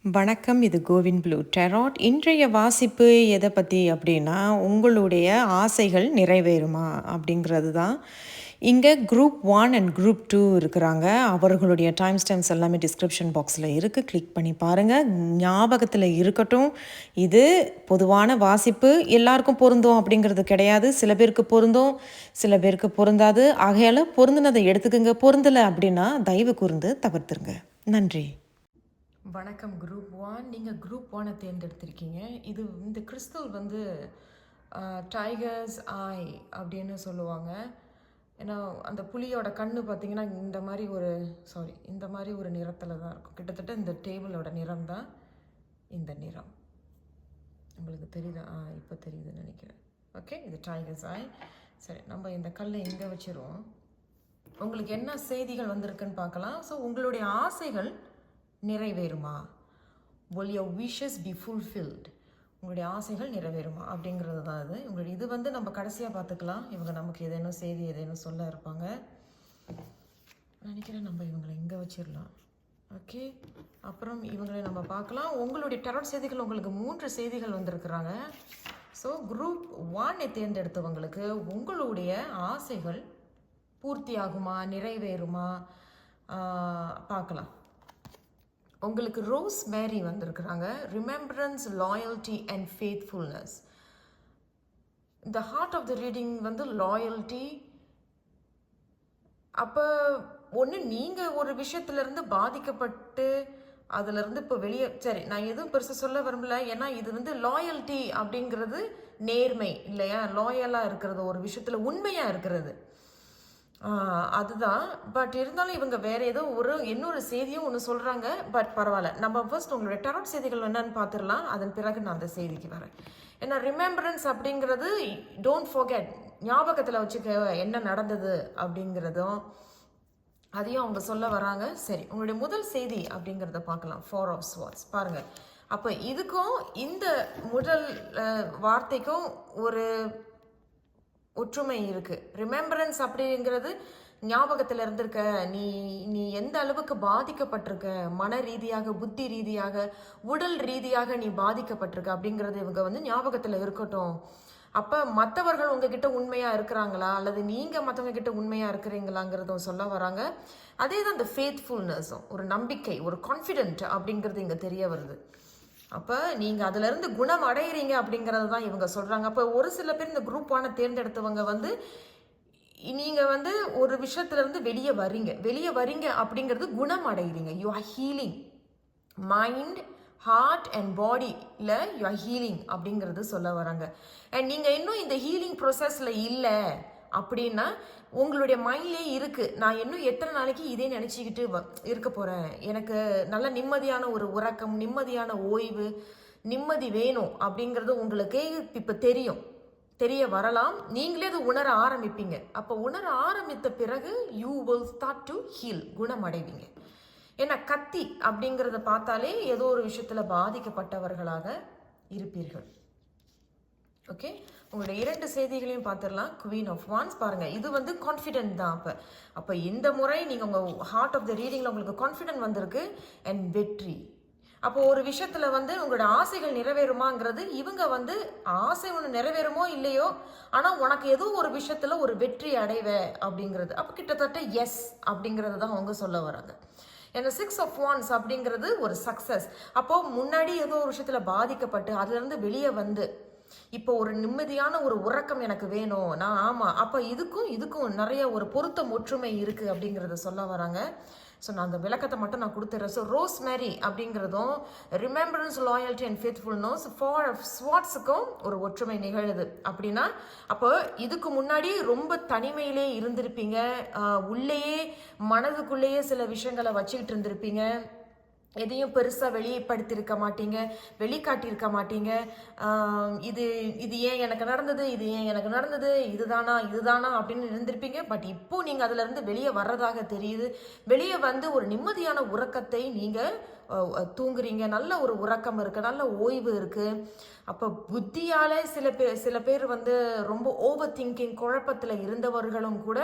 வணக்கம். இது CoWIN blue tarot. இன்றைய வாசிப்பு எதை பற்றி அப்படின்னா, உங்களுடைய ஆசைகள் நிறைவேறுமா அப்படிங்கிறது தான். இங்கே குரூப் 1 அண்ட் குரூப் 2 இருக்கிறாங்க. அவர்களுடைய டைம் ஸ்டாம்ப்ஸ் எல்லாமே டிஸ்கிரிப்ஷன் பாக்ஸில் இருக்குது. கிளிக் பண்ணி பாருங்கள். ஞாபகத்தில் இருக்கட்டும், இது பொதுவான வாசிப்பு. எல்லாருக்கும் பொருந்தும் அப்படிங்கிறது கிடையாது. சில பேருக்கு பொருந்தும், சில பேருக்கு பொருந்தாது. ஆகையால் பொருந்தினதை எடுத்துக்கோங்க. பொருந்தலை அப்படின்னா தயவு கூர்ந்து தவிர்த்துருங்க. நன்றி. வணக்கம். குரூப் 1. நீங்கள் குரூப் 1 தேர்ந்தெடுத்திருக்கீங்க. இது இந்த கிறிஸ்டல் வந்து டைகர்ஸ் ஐ அப்படின்னு சொல்லுவாங்க. ஏன்னா அந்த புலியோட கண்ணு பார்த்தீங்கன்னா இந்த மாதிரி ஒரு நிறத்தில் தான் இருக்கும். கிட்டத்தட்ட இந்த டேபிளோட நிறம் தான் இந்த நிறம். உங்களுக்கு தெரியுதா? இப்போ தெரியுதுன்னு நினைக்கிறேன். ஓகே, இது டைகர்ஸ் ஐ. சரி, நம்ம இந்த கல்லை இங்கே வச்சிருவோம். உங்களுக்கு என்ன செய்திகள் வந்திருக்குன்னு பார்க்கலாம். ஸோ உங்களுடைய ஆசைகள் நிறைவேறுமா? will your wishes be fulfilled? உங்களுடைய ஆசைகள் நிறைவேறுமா அப்படிங்கிறது தான் இது. உங்களுடைய இது வந்து நம்ம கடைசியாக பார்த்துக்கலாம். இவங்க நமக்கு ஏதேனும் செய்தி ஏதேனும் சொல்ல இருப்பாங்க நினைக்கிறேன். நம்ம இவங்களை இங்கே வச்சிடலாம். ஓகே, அப்புறம் இவங்களை நம்ம பார்க்கலாம். உங்களுடைய டெராட் செய்திகள் உங்களுக்கு 3 செய்திகள் வந்திருக்கிறாங்க. ஸோ குரூப் 1 தேர்ந்தெடுத்தவங்களுக்கு உங்களுடைய ஆசைகள் பூர்த்தியாகுமா, நிறைவேறுமா பார்க்கலாம். உங்களுக்கு ரோஸ் மேரி வந்திருக்கிறாங்க. Remembrance, loyalty and faithfulness. இந்த ஹார்ட் ஆஃப் த ரீடிங் வந்து லாயல்ட்டி. அப்போ ஒன்று, நீங்கள் ஒரு விஷயத்துலேருந்து பாதிக்கப்பட்டு அதுலேருந்து இப்போ வெளியே, சரி நான் எதுவும் பெருசாக சொல்ல விரும்பல. ஏன்னா இது வந்து லாயல்ட்டி அப்படிங்கிறது நேர்மை இல்லையா? லாயலாக இருக்கிறது, ஒரு விஷயத்தில் உண்மையாக இருக்கிறது, அதுதான். பட் இருந்தாலும் இவங்க வேறு ஏதோ இன்னொரு செய்தியும் ஒன்று சொல்கிறாங்க. பட் பரவாயில்ல, நம்ம ஃபர்ஸ்ட் உங்களுடைய டெராட் செய்திகள் என்னன்னு பார்த்துடலாம். அதன் பிறகு நான் அந்த செய்திக்கு வரேன். ஏன்னா ரிமெம்பரன்ஸ் அப்படிங்கிறது டோன்ட் ஃபர்கெட், ஞாபகத்தில் வச்சுக்க என்ன நடந்தது அப்படிங்கிறதும் அதையும் அவங்க சொல்ல வராங்க. சரி, உங்களுடைய முதல் செய்தி அப்படிங்கிறத பார்க்கலாம். 4 of Swords பாருங்கள். அப்போ இதுக்கும் இந்த முதல் வார்த்தைக்கும் ஒரு ஒற்றுமை இருக்குது. ரிமெம்பரன்ஸ் அப்படிங்கிறது ஞாபகத்தில் இருந்திருக்க, நீ எந்த அளவுக்கு பாதிக்கப்பட்டிருக்க, மன ரீதியாக, புத்தி ரீதியாக, உடல் ரீதியாக நீ பாதிக்கப்பட்டிருக்க அப்படிங்கிறது இவங்க வந்து ஞாபகத்தில் இருக்கட்டும். அப்போ மற்றவர்கள் உங்ககிட்ட உண்மையாக இருக்கிறாங்களா அல்லது நீங்கள் மற்றவங்க கிட்ட உண்மையாக இருக்கிறீங்களாங்கிறதும் சொல்ல வராங்க. அதே தான் இந்த ஃபேத்ஃபுல்னஸும், ஒரு நம்பிக்கை, ஒரு கான்ஃபிடென்ட் அப்படிங்கிறது இங்கே தெரிய வருது. அப்போ நீங்கள் அதிலிருந்து குணம் அடைகிறீங்க அப்படிங்கிறது தான் இவங்க சொல்கிறாங்க. அப்போ ஒரு சில பேர் இந்த குரூப் 1 தேர்ந்தெடுத்தவங்க வந்து நீங்கள் வந்து ஒரு விஷயத்துலேருந்து வெளியே வரீங்க அப்படிங்கிறது குணம் அடைகிறீங்க. You are healing mind, heart and பாடியில் யூ ஆர் ஹீலிங் அப்படிங்கிறது சொல்ல வராங்க. அண்ட் நீங்கள் இன்னும் இந்த ஹீலிங் ப்ரொசஸில் இல்லை அப்படின்னா உங்களுடைய மைண்ட்லேயே இருக்குது, நான் இன்னும் எத்தனை நாளைக்கு இதே நினச்சிக்கிட்டு இருக்க போகிறேன், எனக்கு நல்ல நிம்மதியான ஒரு உறக்கம், நிம்மதியான ஓய்வு, நிம்மதி வேணும் அப்படிங்கிறது உங்களுக்கே இப்போ தெரிய வரலாம். நீங்களே அது உணர ஆரம்பிப்பீங்க. அப்போ உணர ஆரம்பித்த பிறகு you will start to heal, குணமடைவீங்க. ஏன்னா கத்தி அப்படிங்கிறத பார்த்தாலே ஏதோ ஒரு விஷயத்தில் பாதிக்கப்பட்டவர்களாக இருப்பீர்கள். ஓகே, உங்களுடைய 2 செய்திகளையும் பார்த்துடலாம். குவீன் ஆஃப் வான்ஸ் பாருங்கள். இது வந்து கான்ஃபிடென்ட் தான். அப்போ இந்த முறை நீங்கள் உங்கள் ஹார்ட் ஆஃப் த ரீடிங்கில் உங்களுக்கு கான்ஃபிடென்ட் வந்திருக்கு அண்ட் வெற்றி. அப்போ ஒரு விஷயத்தில் வந்து உங்களோட ஆசைகள் நிறைவேறுமாங்கிறது, இவங்க வந்து ஆசை ஒன்று நிறைவேறுமோ இல்லையோ, ஆனால் உனக்கு ஏதோ ஒரு விஷயத்தில் ஒரு வெற்றி அடைவே அப்படிங்கிறது. அப்போ கிட்டத்தட்ட எஸ் அப்படிங்கிறது தான் அவங்க சொல்ல வராங்க. ஏன்னா 6 of Wands அப்படிங்கிறது ஒரு சக்ஸஸ். அப்போது முன்னாடி ஏதோ ஒரு விஷயத்தில் பாதிக்கப்பட்டு அதுலேருந்து வெளியே வந்து இப்போ ஒரு நிம்மதியான ஒரு உறக்கம் எனக்கு வேணும், நான் ஆமாம், அப்போ இதுக்கும் நிறைய ஒரு பொருத்தம் ஒற்றுமை இருக்குது அப்படிங்கிறத சொல்ல வராங்க. ஸோ நான் அந்த விளக்கத்தை மட்டும் நான் கொடுத்துட்றேன். ஸோ ரோஸ் மேரி அப்படிங்கிறதும் remembrance, loyalty and faithfulness, 4 of Swordsக்கும் ஒரு ஒற்றுமை நிகழுது. அப்படின்னா அப்போ இதுக்கு முன்னாடி ரொம்ப தனிமையிலே இருந்திருப்பீங்க, உள்ளேயே மனதுக்குள்ளேயே சில விஷயங்களை வச்சுக்கிட்டு இருந்திருப்பீங்க, எதையும் பெருசாக வெளிப்படுத்தியிருக்க மாட்டீங்க, வெளிக்காட்டியிருக்க மாட்டீங்க. இது ஏன் எனக்கு நடந்தது, இதுதானா அப்படின்னு இருந்திருப்பீங்க. பட் இப்போது நீங்கள் அதிலிருந்து வெளியே வர்றதாக தெரியுது. வெளியே வந்து ஒரு நிம்மதியான உறக்கத்தை நீங்கள் தூங்குறீங்க, நல்ல ஒரு உறக்கம் இருக்குது, நல்ல ஓய்வு இருக்குது. அப்போ புத்தியால் சில பேர் வந்து ரொம்ப ஓவர் திங்கிங், குழப்பத்தில் இருந்தவர்களும் கூட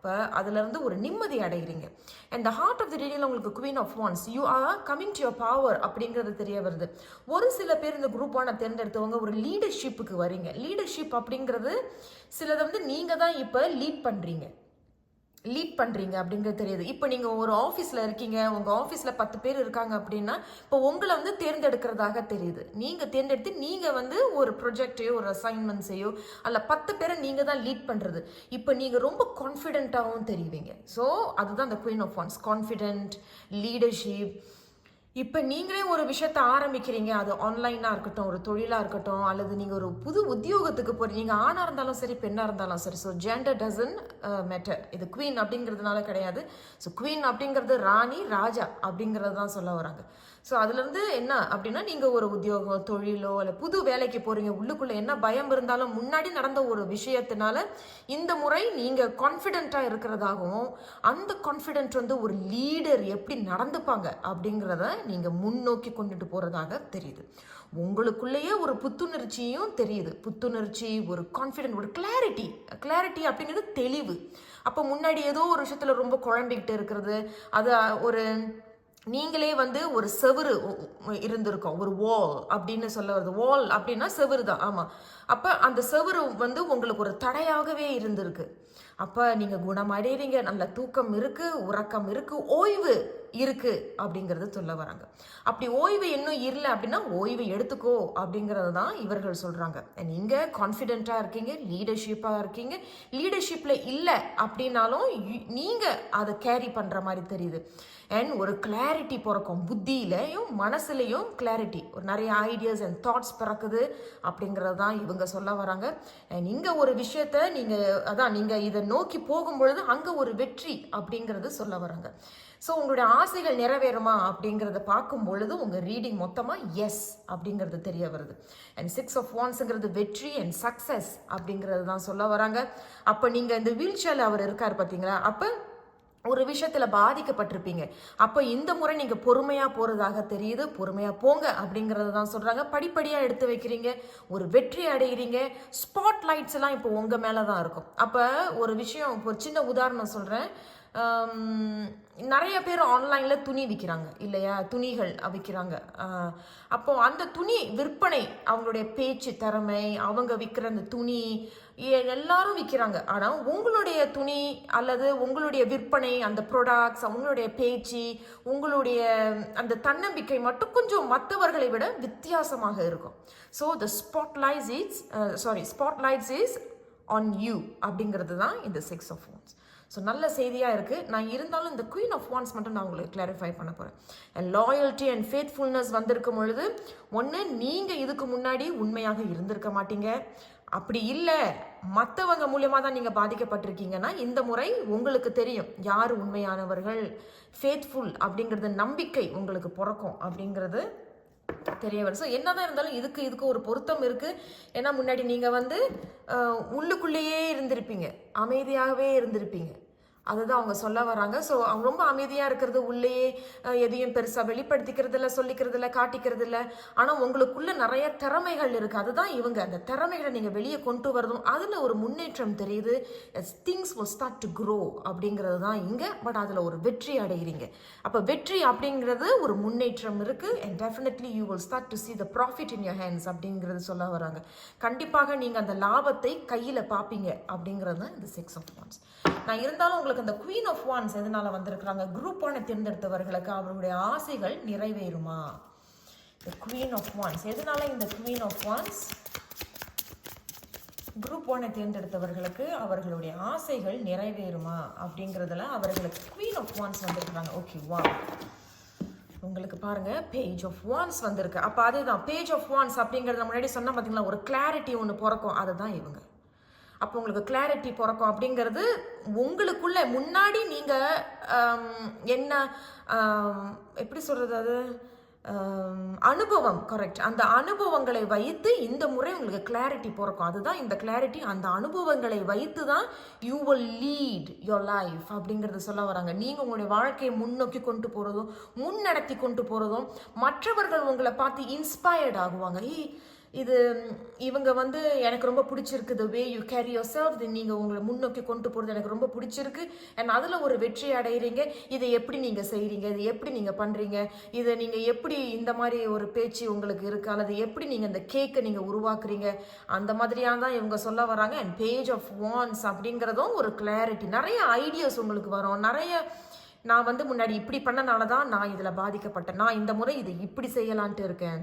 அப்போ அதுலேருந்து ஒரு நிம்மதி அடைகிறீங்க. And the heart of the ரீடிங்கில் உங்களுக்கு queen of wands, you are coming to your power அப்படிங்கிறது தெரிய வருது. ஒரு சில பேர் இந்த குரூப் 1 தேர்ந்தெடுத்தவங்க ஒரு லீடர்ஷிப்புக்கு வரீங்க. லீடர்ஷிப் அப்படிங்கிறது சிலதை வந்து நீங்கள் தான் இப்போ லீட் பண்ணுறீங்க அப்படிங்கிறது தெரியுது. இப்போ நீங்கள் ஒரு ஆஃபீஸில் இருக்கீங்க, உங்கள் ஆஃபீஸில் 10 பேர் இருக்காங்க அப்படின்னா இப்போ உங்களை வந்து தேர்ந்தெடுக்கிறதாக தெரியுது. நீங்கள் தேர்ந்தெடுத்து நீங்கள் வந்து ஒரு ப்ரொஜெக்டையோ ஒரு அசைன்மெண்ட்ஸையோ அல்ல 10 பேரை நீங்கள் தான் லீட் பண்ணுறது. இப்போ நீங்கள் ரொம்ப கான்ஃபிடென்ட்டாகவும் தெரிவிங்க. ஸோ அதுதான் இந்த queen of wands, confident, leadership. இப்போ நீங்களே ஒரு விஷயத்தை ஆரம்பிக்கிறீங்க, அது ஆன்லைனாக இருக்கட்டும், ஒரு தொழிலாக இருக்கட்டும், அல்லது நீங்கள் ஒரு புது உத்தியோகத்துக்கு போகிறீங்க, நீங்கள் ஆணாக இருந்தாலும் சரி பெண்ணாக இருந்தாலும் சரி. So gender dozen matter. இது குவீன் அப்படிங்கிறதுனால கிடையாது. ஸோ குவீன் அப்படிங்கிறது ராணி, ராஜா அப்படிங்கிறது தான் சொல்ல வராங்க. ஸோ அதுலேருந்து என்ன அப்படின்னா, நீங்கள் ஒரு உத்தியோகம், தொழிலோ இல்லை புது வேலைக்கு போகிறீங்க, உள்ளுக்குள்ளே என்ன பயம் இருந்தாலும் முன்னாடி நடந்த ஒரு விஷயத்தினால இந்த முறை நீங்கள் கான்ஃபிடென்ட்டாக இருக்கிறதாகவும், அந்த கான்ஃபிடென்ட் வந்து ஒரு லீடர் எப்படி நடந்துப்பாங்க அப்படிங்கிறத நீங்கள் முன்னோக்கி கொண்டுட்டு போகிறதாக தெரியுது. உங்களுக்குள்ளேயே ஒரு புத்துணர்ச்சியும் தெரியுது. புத்துணர்ச்சி, ஒரு கான்ஃபிடென்ட், ஒரு கிளாரிட்டி அப்படிங்கிறது தெளிவு. அப்போ முன்னாடி ஏதோ ஒரு விஷயத்தில் ரொம்ப குழம்பிக்கிட்டு இருக்கிறது, அது ஒரு நீங்களே வந்து ஒரு செவுரு இருந்திருக்கோம், ஒரு வால் அப்படின்னு சொல்ல வருது. வால் அப்படின்னா செவுரு தான், ஆமாம். அப்போ அந்த செவுரு வந்து உங்களுக்கு ஒரு தடையாகவே இருந்திருக்கு. அப்போ நீங்கள் குணமடைகிறீங்க, நல்ல தூக்கம் இருக்குது, உறக்கம் இருக்குது, ஓய்வு இருக்குது அப்படிங்கிறது சொல்ல வராங்க. அப்படி ஓய்வு இன்னும் இல்லை அப்படின்னா ஓய்வு எடுத்துக்கோ அப்படிங்கிறது தான் இவர்கள் சொல்கிறாங்க. நீங்கள் கான்ஃபிடென்ட்டாக இருக்கீங்க, லீடர்ஷிப்பாக இருக்கீங்க. லீடர்ஷிப்பில் இல்லை அப்படின்னாலும் நீங்கள் அதை கேரி பண்ணுற மாதிரி தெரியுது. அண்ட் ஒரு கிளாரிட்டி பிறக்கும், புத்தியிலையும் மனசுலையும் கிளாரிட்டி, ஒரு நிறைய ஐடியாஸ் அண்ட் தாட்ஸ் பிறக்குது அப்படிங்கிறது தான் இவங்க சொல்ல வராங்க. அண்ட் இங்கே ஒரு விஷயத்த நீங்கள் இதை நோக்கி போகும்பொழுது அங்கே ஒரு வெற்றி அப்படிங்கிறது சொல்ல வராங்க. ஸோ உங்களுடைய ஆசைகள் நிறைவேறுமா அப்படிங்கிறத பார்க்கும் பொழுது உங்கள் ரீடிங் மொத்தமாக எஸ் அப்படிங்கிறது தெரிய வருது. அண்ட் 6 of Wandsங்கிறது வெற்றி அண்ட் சக்ஸஸ் அப்படிங்கிறது தான் சொல்ல வராங்க. அப்போ நீங்கள் இந்த வீல் சேரில் அவர் இருக்கார் பார்த்தீங்களா, அப்போ ஒரு விஷயத்தில் பாதிக்கப்பட்டிருப்பீங்க. அப்போ இந்த முறை நீங்கள் பொறுமையாக போகிறதாக தெரியுது. பொறுமையாக போங்க அப்படிங்கிறது தான் சொல்கிறாங்க. படிப்படியாக எடுத்து வைக்கிறீங்க, ஒரு வெற்றி அடைகிறீங்க. ஸ்பாட் லைட்ஸ் எல்லாம் இப்போ உங்கள் மேலே தான் இருக்கும். அப்போ ஒரு விஷயம், ஒரு சின்ன உதாரணம் சொல்கிறேன். நிறைய பேர் ஆன்லைனில் துணி விற்கிறாங்க இல்லையா, துணிகள் விற்கிறாங்க. அப்போது அந்த துணி விற்பனை, அவங்களுடைய பேச்சு திறமை, அவங்க விற்கிற அந்த துணி எல்லாரும் விற்கிறாங்க. ஆனால் உங்களுடைய துணி அல்லது உங்களுடைய விற்பனை, அந்த ப்ராடக்ட்ஸ், அவங்களுடைய பேச்சு, உங்களுடைய அந்த தன்னம்பிக்கை மட்டும் கொஞ்சம் மற்றவர்களை விட வித்தியாசமாக இருக்கும். So the spotlights is on you அப்படிங்கிறது தான் இந்த 6 of Wands. ஸோ நல்ல செய்தியாக இருக்குது. நான் இருந்தாலும் இந்த குவீன் ஆஃப் வான்ஸ் மட்டும் நான் உங்களுக்கு கிளாரிஃபை பண்ண போகிறேன். அண்ட் லாயல்ட்டி அண்ட் ஃபேத்ஃபுல்னஸ் வந்திருக்கும் பொழுது, ஒன்று நீங்கள் இதுக்கு முன்னாடி உண்மையாக இருந்திருக்க மாட்டீங்க. அப்படி இல்லை, மற்றவங்க மூலியமாக தான் நீங்கள் பாதிக்கப்பட்டிருக்கீங்கன்னா இந்த முறை உங்களுக்கு தெரியும் யார் உண்மையானவர்கள். ஃபேத்ஃபுல் அப்படிங்கிறது நம்பிக்கை உங்களுக்கு பிறக்கும் அப்படிங்கிறது தெரிய வரும். ஸோ என்னதான் இருந்தாலும் இதுக்கு ஒரு பொருத்தம் இருக்குது. ஏன்னா முன்னாடி நீங்கள் வந்து உள்ளுக்குள்ளேயே இருந்திருப்பீங்க, அமைதியாகவே இருந்திருப்பீங்க. அதுதான் அவங்க சொல்ல வராங்க. ஸோ அவங்க ரொம்ப அமைதியாக இருக்கிறது, உள்ளேயே எதையும் பெருசாக வெளிப்படுத்திக்கிறது இல்லை, சொல்லிக்கிறது இல்லை, காட்டிக்கிறது இல்லை. ஆனால் உங்களுக்குள்ள நிறைய திறமைகள் இருக்குது. அதுதான் இவங்க அந்த திறமைகளை நீங்கள் வெளியே கொண்டு வரதும், அதில் ஒரு முன்னேற்றம் தெரியுது. Things will start to grow அப்படிங்கிறது தான் இங்கே. பட் அதில் ஒரு வெற்றி அடைகிறீங்க. அப்போ வெற்றி அப்படிங்கிறது ஒரு முன்னேற்றம் இருக்குது. And definitely you will start to see the profit in your hands அப்படிங்கிறது சொல்ல வராங்க. கண்டிப்பாக நீங்கள் அந்த லாபத்தை கையில் பார்ப்பீங்க அப்படிங்கிறது தான் இந்த 6 of Wands. நான் இருந்தாலும் உங்களுக்கு அந்த குவீன் ஆஃப் வான்ஸ் எதனால வந்திருக்கிறாங்க, குரூப் 1 தேர்ந்தெடுத்தவர்களுக்கு அவர்களுடைய ஆசைகள் நிறைவேறுமா? இந்த குவீன் ஆஃப் வான்ஸ் எதனால, இந்த குவீன் ஆஃப் வான்ஸ் குரூப் 1 தேர்ந்தெடுத்தவர்களுக்கு அவர்களுடைய ஆசைகள் நிறைவேறுமா அப்படிங்கிறதுல அவர்களுக்கு குவீன் ஆஃப் வான்ஸ் வந்திருக்கிறாங்க. ஓகே, வா, உங்களுக்கு பாருங்க பேஜ் ஆஃப் வான்ஸ் வந்திருக்கு. அப்போ அதுதான் பேஜ் ஆஃப் வான்ஸ் அப்படிங்கிறத முன்னாடி சொன்ன பார்த்தீங்களா, ஒரு கிளாரிட்டி ஒன்று பிறக்கும். அதுதான் இவங்க. அப்போ உங்களுக்கு கிளாரிட்டி பிறக்கும் அப்படிங்கிறது உங்களுக்குள்ள முன்னாடி நீங்கள் என்ன எப்படி சொல்கிறது, அது அனுபவம், கரெக்ட். அந்த அனுபவங்களை வைத்து இந்த முறை உங்களுக்கு கிளாரிட்டி பிறக்கும். அதுதான் இந்த கிளாரிட்டி. அந்த அனுபவங்களை வைத்து தான் you will lead your life அப்படிங்கிறது சொல்ல வராங்க. நீங்கள் உங்களுடைய வாழ்க்கையை முன்னோக்கி கொண்டு போகிறதும் முன்னடத்தி கொண்டு போகிறதும் மற்றவர்கள் உங்களை பார்த்து இன்ஸ்பயர்ட் ஆகுவாங்க. இது இவங்க வந்து எனக்கு ரொம்ப பிடிச்சிருக்கு the way you carry yourself, நீங்கள் உங்களை முன்னோக்கி கொண்டு போகிறது எனக்கு ரொம்ப பிடிச்சிருக்கு அண்ட் அதில் ஒரு வெற்றி அடைகிறீங்க. இதை எப்படி நீங்கள் செய்கிறீங்க, இது எப்படி நீங்கள் பண்ணுறீங்க, இதை நீங்கள் எப்படி இந்த மாதிரி ஒரு பேச்சு உங்களுக்கு இருக்குது, அல்லது எப்படி நீங்கள் இந்த கேக்கை நீங்கள் உருவாக்குறீங்க, அந்த மாதிரியாக தான் இவங்க சொல்ல வராங்க. அண்ட் பேஜ் ஆஃப் வான்ஸ் அப்படிங்கிறதும் ஒரு கிளாரிட்டி, நிறைய ஐடியாஸ் உங்களுக்கு வரும். நிறைய நான் வந்து முன்னாடி இப்படி பண்ணனால தான் நான் இதில் பாதிக்கப்பட்டேன், நான் இந்த முறை இதை இப்படி செய்யலான்ட்டு இருக்கேன்,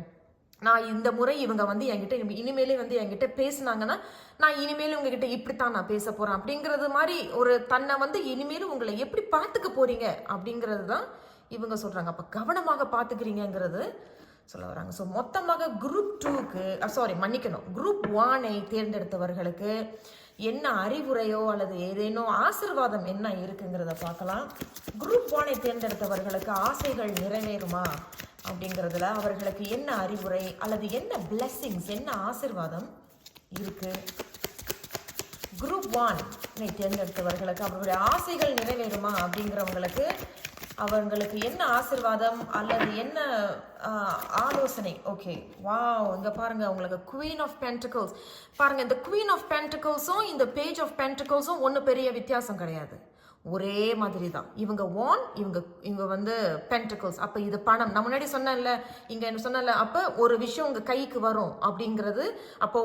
நான் இந்த முறை இவங்க வந்து என்கிட்ட இனிமேலே வந்து என்கிட்ட பேசினாங்கன்னா நான் இனிமேல் உங்ககிட்ட இப்படித்தான் நான் பேச போகிறேன் அப்படிங்கிறது மாதிரி ஒரு தன்னை வந்து இனிமேலும் உங்களை எப்படி பார்த்துக்க போகிறீங்க அப்படிங்கிறது தான் இவங்க சொல்கிறாங்க. அப்போ கவனமாக பார்த்துக்கிறீங்கிறது சொல்ல வராங்க. ஸோ மொத்தமாக குரூப் 2க்கு மன்னிக்கணும், குரூப் 1ஐ தேர்ந்தெடுத்தவர்களுக்கு என்ன அறிவுரையோ அல்லது ஏதேனோ ஆசீர்வாதம் என்ன இருக்குங்கிறத பார்க்கலாம். குரூப் 1ஐ தேர்ந்தெடுத்தவர்களுக்கு ஆசைகள் நிறைவேறுமா அப்படிங்கிறதுல அவர்களுக்கு என்ன அறிவுரை அல்லது என்ன பிளெஸ்ஸிங்ஸ், என்ன ஆசீர்வாதம் இருக்கு? குரூப் 1ஐ தேர்ந்தெடுத்தவர்களுக்கு அவர்களுடைய ஆசைகள் நிறைவேறுமா அப்படிங்கிறவங்களுக்கு அவங்களுக்கு என்ன ஆசீர்வாதம் அல்லது என்ன ஆலோசனை? ஓகே, வாவ், இங்கே பாருங்க, உங்களுக்கு குவீன் ஆஃப் பென்டிகல்ஸ் பாருங்க. இந்த குவீன் ஆஃப் பென்டிகல்ஸும் இந்த பேஜ் ஆஃப் பென்டிகல்ஸும் ஒன்றும் பெரிய வித்தியாசம் கிடையாது, ஒரே மாதிரி தான். இவங்க இவங்க வந்து பென்டிகல்ஸ். அப்போ இது பணம், நான் முன்னாடி சொன்னேன்ல, இங்கே என்ன சொன்னல, அப்போ ஒரு விஷயம் உங்கள் கைக்கு வரும் அப்படிங்கிறது. அப்போ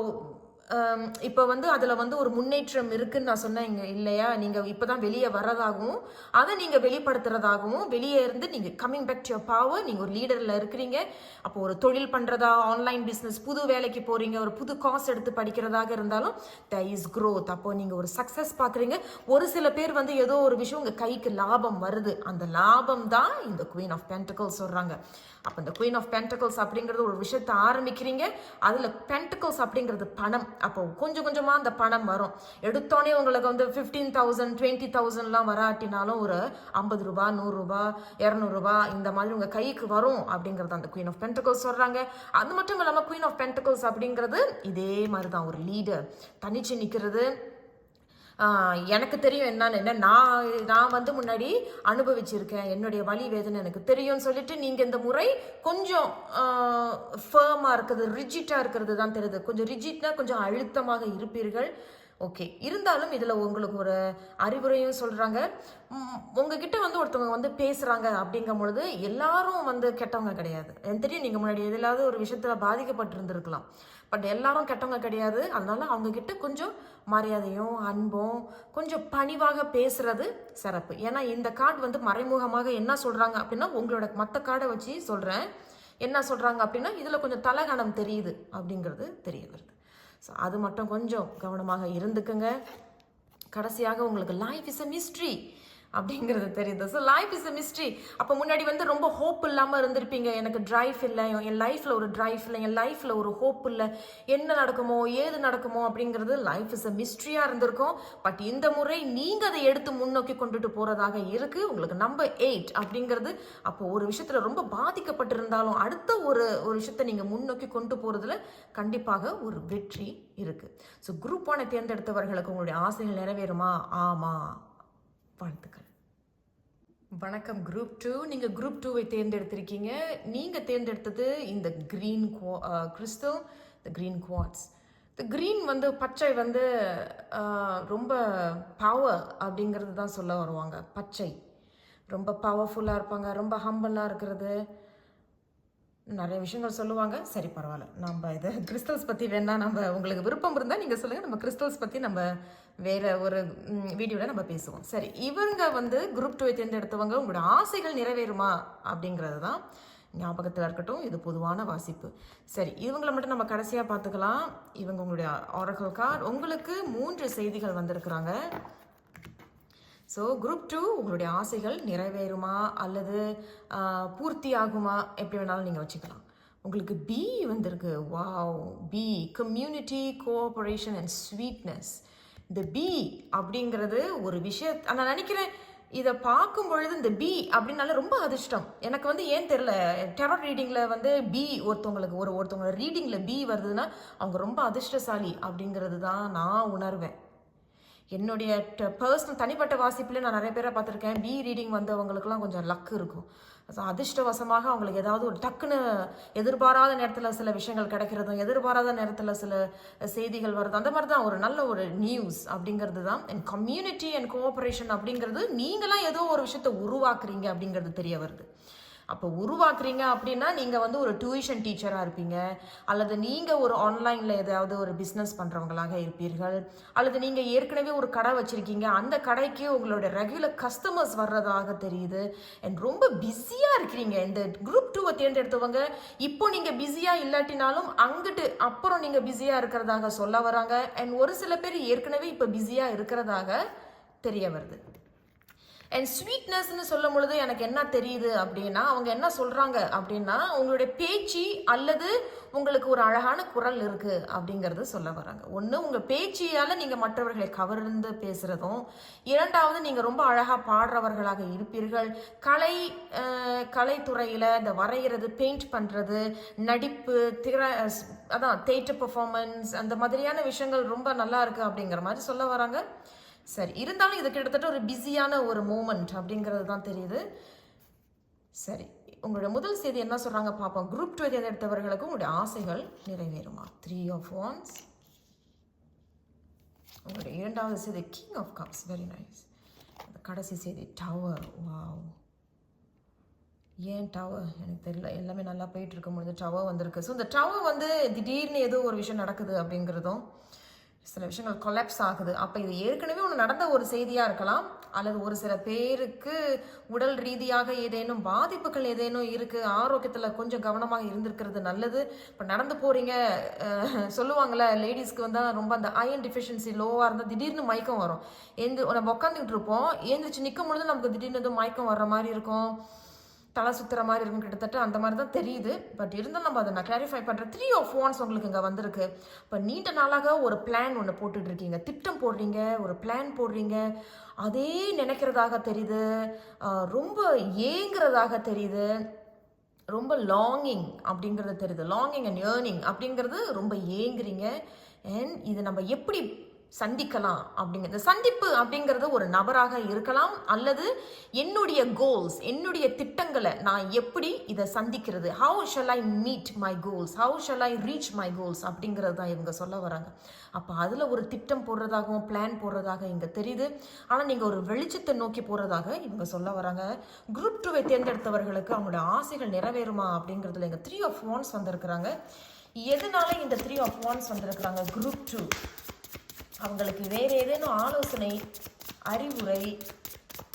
இப்போ வந்து அதில் வந்து ஒரு முன்னேற்றம் இருக்குன்னு நான் சொன்னேன் இங்கே இல்லையா? நீங்கள் இப்போ தான் வெளியே வர்றதாகவும் அதை நீங்கள் வெளிப்படுத்துறதாகவும், வெளியே இருந்து நீங்கள் coming back to your power, நீங்கள் ஒரு லீடரில் இருக்கிறீங்க. அப்போ ஒரு தொழில் பண்ணுறதா, ஆன்லைன் பிஸ்னஸ், புது வேலைக்கு போகிறீங்க, ஒரு புது காசு எடுத்து படிக்கிறதாக இருந்தாலும் there is growth. அப்போ நீங்கள் ஒரு சக்ஸஸ் பார்க்குறீங்க. ஒரு சில பேர் வந்து ஏதோ ஒரு விஷயம் உங்கள் கைக்கு லாபம் வருது, அந்த லாபம் தான் இந்த குவீன் ஆஃப் பென்டிகல்ஸ் சொல்கிறாங்க. அப்போ இந்த குவீன் ஆஃப் பென்டிகல்ஸ் அப்படிங்கிறது ஒரு விஷயத்தை ஆரம்பிக்கிறீங்க, அதில் பென்டிகல்ஸ் அப்படிங்கிறது பணம். அப்போ கொஞ்சம் கொஞ்சமாக அந்த பணம் வரும். எடுத்தோடனே உங்களுக்கு வந்து 15,000 20,000லாம் வராட்டினாலும் ஒரு 50 ரூபா, 100 ரூபா, 200 ரூபா இந்த மாதிரி உங்கள் கைக்கு வரும் அப்படிங்கிறது அந்த குவீன் ஆஃப் பென்டிகல்ஸ் சொல்கிறாங்க. அது மட்டும் இல்லாமல் குவீன் ஆஃப் பென்டிகல்ஸ் அப்படிங்கிறது இதே மாதிரி தான், ஒரு லீடர் தனிச்சு நிற்கிறது. எனக்கு தெரியும் என்ன நான் வந்து முன்னாடி அனுபவிச்சிருக்கேன், என்னுடைய வலி வேதனை எனக்கு தெரியும்னு சொல்லிட்டு நீங்கள் இந்த முறை கொஞ்சம் ஃபேமாக இருக்கிறது, ரிஜிட்டாக இருக்கிறது தான் தெரியுது. கொஞ்சம் ரிஜிட்னா கொஞ்சம் அழுத்தமாக இருப்பீர்கள். ஓகே, இருந்தாலும் இதில் உங்களுக்கு ஒரு அறிவுரையும் சொல்கிறாங்க. உங்ககிட்ட வந்து ஒருத்தவங்க வந்து பேசுகிறாங்க அப்படிங்கும் பொழுது எல்லாரும் வந்து கெட்டவங்க கிடையாது. எனக்கு தெரியும் நீங்கள் முன்னாடி எதிலாவது ஒரு விஷயத்தில் பாதிக்கப்பட்டிருந்துருக்கலாம், பட் எல்லாரும் கெட்டவங்க கிடையாது. அதனால அவங்கக்கிட்ட கொஞ்சம் மரியாதையும் அன்பும் கொஞ்சம் பணிவாக பேசுறது சிறப்பு. ஏன்னா இந்த கார்டு வந்து மறைமுகமாக என்ன சொல்கிறாங்க அப்படின்னா, உங்களோட மற்ற கார்டை வச்சு சொல்கிறேன், என்ன சொல்கிறாங்க அப்படின்னா இதில் கொஞ்சம் தலகணம் தெரியுது அப்படிங்கிறது தெரிய வருது. ஸோ அது மட்டும் கொஞ்சம் கவனமாக இருந்துக்குங்க. கடைசியாக உங்களுக்கு லைஃப் இஸ் அ மிஸ்ட்ரி அப்படிங்கிறது தெரியுது. So life is a mystery. அப்போ முன்னாடி வந்து ரொம்ப ஹோப் இல்லாமல் இருந்திருப்பீங்க, எனக்கு ட்ரைவ் இல்லை, என் லைஃப்பில் ஒரு ட்ரைவ் இல்லை, என் லைஃப்பில் ஒரு ஹோப் இல்லை, என்ன நடக்குமோ ஏது நடக்குமோ அப்படிங்கிறது லைஃப் இஸ் அ மிஸ்ட்ரியாக இருந்திருக்கும். பட் இந்த முறை நீங்கள் அதை எடுத்து முன்னோக்கி கொண்டுட்டு போகிறதாக இருக்குது. உங்களுக்கு நம்பர் 8 அப்படிங்கிறது அப்போ ஒரு விஷயத்தில் ரொம்ப பாதிக்கப்பட்டிருந்தாலும் அடுத்த ஒரு விஷயத்தை நீங்கள் முன்னோக்கி கொண்டு போகிறதுல கண்டிப்பாக ஒரு வெற்றி இருக்குது. ஸோ குரூப் 1 தேர்ந்தெடுத்தவர்களுக்கு உங்களுடைய ஆசைகள் நிறைவேறுமா? ஆமாம், வாழ்த்துக்கள். வணக்கம் குரூப் 2. நீங்கள் குரூப் 2வை தேர்ந்தெடுத்திருக்கீங்க. நீங்கள் தேர்ந்தெடுத்தது இந்த க்ரீன் கிறிஸ்டல், த க்ரீன் குவாட்ஸ். இந்த க்ரீன் வந்து பச்சை வந்து ரொம்ப பவர் அப்படிங்கிறது தான் சொல்ல வருவாங்க. பச்சை ரொம்ப பவர்ஃபுல்லாக இருப்பாங்க, ரொம்ப ஹம்பிளாக இருக்கிறது, நிறைய விஷயங்கள் சொல்லுவாங்க. சரி, பரவாயில்ல, நம்ம இதை கிறிஸ்டல்ஸ் பற்றி வேணால் நம்ம உங்களுக்கு விருப்பம் இருந்தால் நீங்கள் சொல்லுங்கள், நம்ம கிறிஸ்டல்ஸ் பற்றி நம்ம வேறு ஒரு வீடியோவில் நம்ம பேசுவோம். சரி, இவங்க வந்து குரூப் 2வை தேர்ந்தெடுத்தவங்க உங்களோட ஆசைகள் நிறைவேறுமா அப்படிங்கிறது தான் ஞாபகத்தில் இருக்கட்டும். இது பொதுவான வாசிப்பு. சரி, இவங்களை மட்டும் நம்ம கடைசியாக பார்த்துக்கலாம். இவங்க உங்களுடைய ஆரக்கிள் கார்டு. உங்களுக்கு 3 செய்திகள் வந்திருக்கிறாங்க. ஸோ குரூப் 2 உங்களுடைய ஆசைகள் நிறைவேறுமா அல்லது பூர்த்தி ஆகுமா, எப்படி வேணாலும் நீங்கள் வச்சுக்கலாம். உங்களுக்கு பி வந்திருக்கு. Wow, bee community cooperation and sweetness. இந்த பி அப்படிங்கிறது ஒரு விஷயத்தை நான் நினைக்கிறேன், இதை பார்க்கும் பொழுது இந்த பி அப்படின்னால ரொம்ப அதிர்ஷ்டம். எனக்கு வந்து ஏன் தெரில, டெரர் ரீடிங்கில் வந்து பி ஒருத்தவங்களோட ரீடிங்கில் பி வருதுன்னா அவங்க ரொம்ப அதிர்ஷ்டசாலி அப்படிங்கிறது தான் நான் உணர்வேன். என்னுடைய பர்சனல் தனிப்பட்ட வாசிப்புலேயே நான் நிறைய பேரை பார்த்துருக்கேன். ரீடிங் வந்தவங்களுக்குலாம் கொஞ்சம் லக் இருக்கும். அதிர்ஷ்டவசமாக அவங்களுக்கு ஏதாவது ஒரு டக்குன்னு எதிர்பாராத நேரத்தில் சில விஷயங்கள் கிடைக்கிறதும், எதிர்பாராத நேரத்தில் சில செய்திகள் வருது. அந்த மாதிரி தான் ஒரு நல்ல ஒரு நியூஸ் அப்படிங்கிறது தான். அண்ட் கம்யூனிட்டி அண்ட் கோஆப்ரேஷன் அப்படிங்கிறது நீங்களாம் ஏதோ ஒரு விஷயத்தை உருவாக்குறீங்க அப்படிங்கிறது தெரிய வருது. அப்போ உருவாக்குறீங்க அப்படின்னா நீங்கள் வந்து ஒரு டியூஷன் டீச்சராக இருப்பீங்க, அல்லது நீங்கள் ஒரு ஆன்லைனில் ஏதாவது ஒரு பிஸ்னஸ் பண்ணுறவங்களாக இருப்பீர்கள், அல்லது நீங்கள் ஏற்கனவே ஒரு கடை வச்சுருக்கீங்க, அந்த கடைக்கு உங்களோட ரெகுலர் கஸ்டமர்ஸ் வர்றதாக தெரியுது. அண்ட் ரொம்ப பிஸியாக இருக்கிறீங்க. இந்த குரூப் 2 தேர்ந்தெடுத்தவங்க இப்போ நீங்கள் பிஸியாக இல்லாட்டினாலும் அங்கிட்டு அப்புறம் நீங்கள் பிஸியாக இருக்கிறதாக சொல்ல வராங்க. அண்ட் ஒரு சில பேர் ஏற்கனவே இப்போ பிஸியாக இருக்கிறதாக தெரிய வருது. அண்ட் ஸ்வீட்னஸ்ன்னு சொல்லும் பொழுது எனக்கு என்ன தெரியுது அப்படின்னா, அவங்க என்ன சொல்கிறாங்க அப்படின்னா, உங்களுடைய பேச்சு அல்லது உங்களுக்கு ஒரு அழகான குரல் இருக்குது அப்படிங்கிறது சொல்ல வராங்க. ஒன்று, உங்கள் பேச்சியால் நீங்கள் மற்றவர்களை கவர்ந்து பேசுகிறதும், இரண்டாவது நீங்கள் ரொம்ப அழகாக பாடுறவர்களாக இருப்பீர்கள். கலைத்துறையில் இந்த வரைகிறது, பெயிண்ட் பண்ணுறது, நடிப்பு, அதான் தியேட்டர் பெர்ஃபார்மன்ஸ், அந்த மாதிரியான விஷயங்கள் ரொம்ப நல்லா இருக்குது அப்படிங்கிற மாதிரி சொல்ல வராங்க. சரி, இருந்தாலும் இது கிட்டத்தட்ட ஒரு பிஸியான ஒரு மூமெண்ட் அப்படிங்கிறது தான் தெரியுது. சரி, உங்களோட முதல் செய்தி என்ன சொல்கிறாங்க பார்ப்போம். குரூப் 2 தேர்ந்தெடுத்தவர்களுக்கு உங்களுடைய ஆசைகள் நிறைவேறுமா? 3 of Wands. உங்களுடைய இரண்டாவது செய்தி king of cups. Very nice. அந்த கடைசி செய்தி டவர். வாவ், ஏன் டவர் எனக்கு தெரியல. எல்லாமே நல்லா போயிட்டு இருக்கும் பொழுது டவர் வந்திருக்கு. ஸோ இந்த டவர் வந்து திடீர்னு ஏதோ ஒரு விஷயம் நடக்குது அப்படிங்கிறதும், சில விஷயங்கள் கொலாப்ஸ் ஆகுது. அப்போ இது ஏற்கனவே ஒன்று நடந்த ஒரு செய்தியாக இருக்கலாம், அல்லது ஒரு சில பேருக்கு உடல் ரீதியாக ஏதேனும் பாதிப்புகள் ஏதேனும் இருக்குது, ஆரோக்கியத்தில் கொஞ்சம் கவனமாக இருந்திருக்கிறது நல்லது. இப்போ நடந்து போகிறீங்க, சொல்லுவாங்கள்ல லேடிஸ்க்கு வந்தால் ரொம்ப அந்த அயன் டிஃபிஷியன்சி லோவாக இருந்தால் திடீர்னு மயக்கம் வரும். நம்ம உட்காந்துக்கிட்டு இருப்போம், எழுந்திரிச்சு நிற்கும் பொழுது நமக்கு திடீர்னு எதுவும் மயக்கம் வர்ற மாதிரி இருக்கும், தலை சுற்றுற மாதிரி இருக்கும். கிட்டத்தட்ட அந்த மாதிரி தான் தெரியுது. பட் இருந்தாலும் நம்ம அதை நான் கிளாரிஃபை பண்ணுறேன். 3 of Wands உங்களுக்கு இங்கே வந்திருக்கு. இப்போ நீண்ட நாளாக ஒரு பிளான் ஒன்று போட்டுட்டு இருக்கீங்க, திட்டம் போடுறீங்க, ஒரு பிளான் போடுறீங்க, அதே நினைக்கிறதாக தெரியுது, ரொம்ப ஏங்குறதாக தெரியுது, ரொம்ப லாங்கிங் அப்படிங்கிறது தெரியுது. லாங்கிங் அண்ட் ஏர்னிங் அப்படிங்கிறது ரொம்ப ஏங்குறீங்க. அண்ட் இது நம்ம எப்படி சந்திக்கலாம் அப்படிங்கிறது, சந்திப்பு அப்படிங்கிறது ஒரு நபராக இருக்கலாம், அல்லது என்னுடைய கோல்ஸ், என்னுடைய திட்டங்களை நான் எப்படி இதை சந்திக்கிறது, how shall I meet my goals, how shall I reach my goals அப்படிங்கிறது தான் இவங்க சொல்ல வராங்க. அப்போ அதில் ஒரு திட்டம் போடுறதாகவும் பிளான் போடுறதாக இங்கே தெரியுது. ஆனால் நீங்கள் ஒரு வெளிச்சத்தை நோக்கி போகிறதாக இவங்க சொல்ல வராங்க. குரூப் 2 தேர்ந்தெடுத்தவர்களுக்கு அவங்களோட ஆசைகள் நிறைவேறுமா அப்படிங்கிறதுல இங்கே 3 of Wands வந்திருக்கிறாங்க. எதனால இந்த 3 of Wands வந்திருக்கிறாங்க குரூப் 2? அவங்களுக்கு வேறு ஏதேனும் ஆலோசனை, அறிவுரை,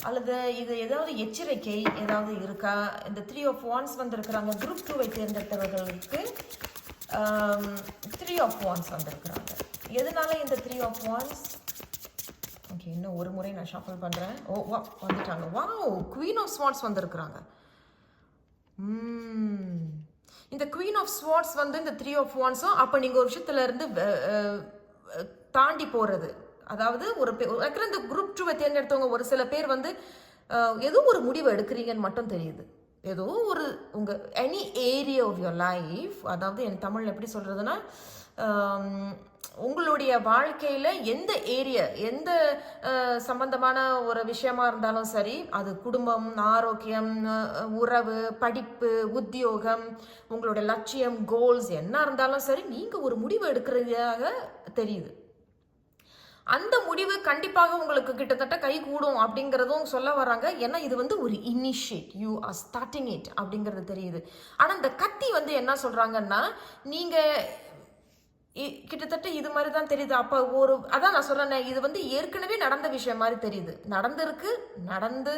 அல்லது இது ஏதாவது எச்சரிக்கை ஏதாவது இருக்கா? இந்த 3 of Wands வந்திருக்கிறாங்க. குரூப் 2 தேர்ந்தெடுத்தவர்களுக்கு 3 of Wands வந்திருக்கிறாங்க. எதனால இந்த 3 of Wands? ஓகே, இன்னும் ஒரு முறை நான் ஷஃபிள் பண்ணுறேன். வந்துட்டாங்க. வாவ், குவீன் ஆஃப் ஸ்வார்ட்ஸ் வந்திருக்கிறாங்க. இந்த குவீன் ஆஃப் ஸ்வார்ட்ஸ் வந்து இந்த 3 of Wandsம் அப்போ நீங்கள் ஒரு விஷயத்துல இருந்து தாண்டி போகிறது, அதாவது இந்த குரூப் 2 தேர்ந்தெடுத்தவங்க ஒரு சில பேர் வந்து ஏதோ ஒரு முடிவு எடுக்கிறீங்கன்னு மட்டும் தெரியுது. ஏதோ ஒரு உங்கள் any area of your life, அதாவது என் தமிழ் எப்படி சொல்கிறதுனா, உங்களுடைய வாழ்க்கையில் எந்த ஏரியா, எந்த சம்பந்தமான ஒரு விஷயமா இருந்தாலும் சரி, அது குடும்பம், ஆரோக்கியம், உறவு, படிப்பு, உத்தியோகம், உங்களோட லட்சியம், கோல்ஸ் என்ன இருந்தாலும் சரி, நீங்கள் ஒரு முடிவு எடுக்கிறதாக தெரியுது. அந்த முடிவு கண்டிப்பாக உங்களுக்கு கிட்டத்தட்ட கை கூடும் அப்படிங்கிறதும் சொல்ல வராங்க. ஏன்னா இது வந்து ஒரு initiate, you are starting it அப்படிங்கிறது தெரியுது. ஆனால் இந்த கத்தி வந்து என்ன சொல்கிறாங்கன்னா, நீங்கள் கிட்டத்தட்ட இது மாதிரி தான் தெரியுது. அப்போ அதான் நான் சொல்கிறேன், இது வந்து ஏற்கனவே நடந்த விஷயம் மாதிரி தெரியுது, நடந்து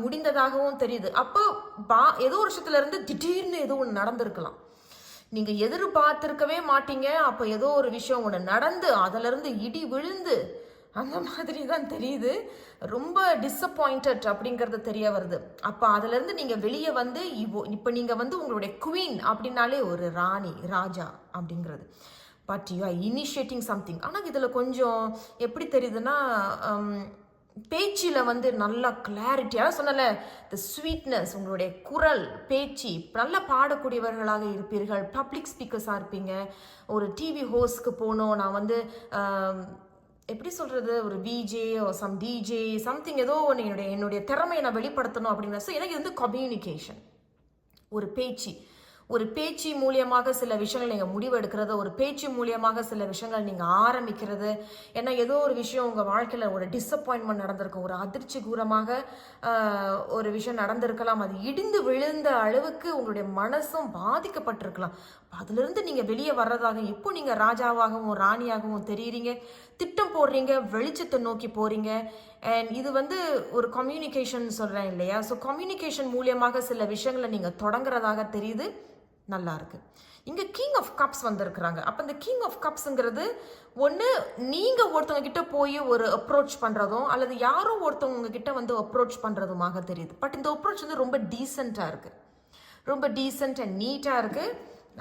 முடிந்ததாகவும் தெரியுது. அப்போ ஏதோ ஒரு விஷயத்துலேருந்து திடீர்னு ஏதோ ஒன்று நடந்திருக்கலாம், நீங்கள் எதிர்பார்த்துருக்கவே மாட்டீங்க. அப்போ ஏதோ ஒரு விஷயம் ஒன்று நடந்து அதிலிருந்து இடி விழுந்து அந்த மாதிரி தான் தெரியுது. ரொம்ப டிஸப்பாயிண்டட் அப்படிங்கிறது தெரிய வருது. அப்போ அதிலிருந்து நீங்கள் வெளியே வந்து இப்போ நீங்கள் வந்து உங்களுடைய குவீன் அப்படின்னாலே ஒரு ராணி, ராஜா அப்படிங்கிறது. But you are initiating something. ஆனால் இதில் கொஞ்சம் எப்படி தெரியுதுன்னா, பேச்சில் வந்து நல்லா கிளாரிட்டியாக சொன்னல, இந்த ஸ்வீட்னஸ், உங்களுடைய குரல், பேச்சு நல்லா பாடக்கூடியவர்களாக இருப்பீர்கள், பப்ளிக் ஸ்பீக்கர்ஸாக இருப்பீங்க. ஒரு டிவி ஹோஸ்ட்க்கு போனோம், நான் வந்து எப்படி சொல்கிறது, ஒரு விஜே சம் டிஜே சம்திங் ஏதோ ஒன்று என்னுடைய திறமையை நான் வெளிப்படுத்தணும் அப்படிங்கிற. ஸோ எனக்கு இது வந்து கம்யூனிகேஷன், ஒரு பேச்சு மூலியமாக சில விஷயங்கள் நீங்கள் முடிவு எடுக்கிறது, ஒரு பேச்சு மூலியமாக சில விஷயங்கள் நீங்கள் ஆரம்பிக்கிறது. ஏன்னா ஏதோ ஒரு விஷயம் உங்கள் வாழ்க்கையில் ஒரு டிஸப்பாயின்மெண்ட் நடந்திருக்கும், ஒரு அதிர்ச்சிகரமாக ஒரு விஷயம் நடந்திருக்கலாம், அது இடிந்து விழுந்த அளவுக்கு உங்களுடைய மனசும் பாதிக்கப்பட்டிருக்கலாம். அதிலிருந்து நீங்கள் வெளியே வர்றதாக இப்போ நீங்கள் ராஜாவாகவும் ராணியாகவும் தெரியுறீங்க, திட்டம் போடுறீங்க, வெளிச்சத்தை நோக்கி போகிறீங்க. அண்ட் இது வந்து ஒரு கம்யூனிகேஷன் சொல்கிறேன் இல்லையா? ஸோ கம்யூனிகேஷன் மூலியமாக சில விஷயங்களை நீங்கள் தொடங்குறதாக தெரியுது. நல்லா இருக்கு. இங்கே கிங் ஆஃப் கப்ஸ் வந்திருக்கிறாங்க. அப்போ இந்த கிங் ஆஃப் கப்ஸுங்கிறது ஒன்று, நீங்கள் ஒருத்தவங்க கிட்ட போய் ஒரு அப்ரோச் பண்ணுறதும் அல்லது யாரோ ஒருத்தவங்க கிட்ட வந்து அப்ரோச் பண்ணுறதுமாக தெரியுது. பட் இந்த அப்ரோச் வந்து ரொம்ப டீசெண்டாக இருக்குது, ரொம்ப டீசென்ட் அண்ட் நீட்டாக இருக்குது.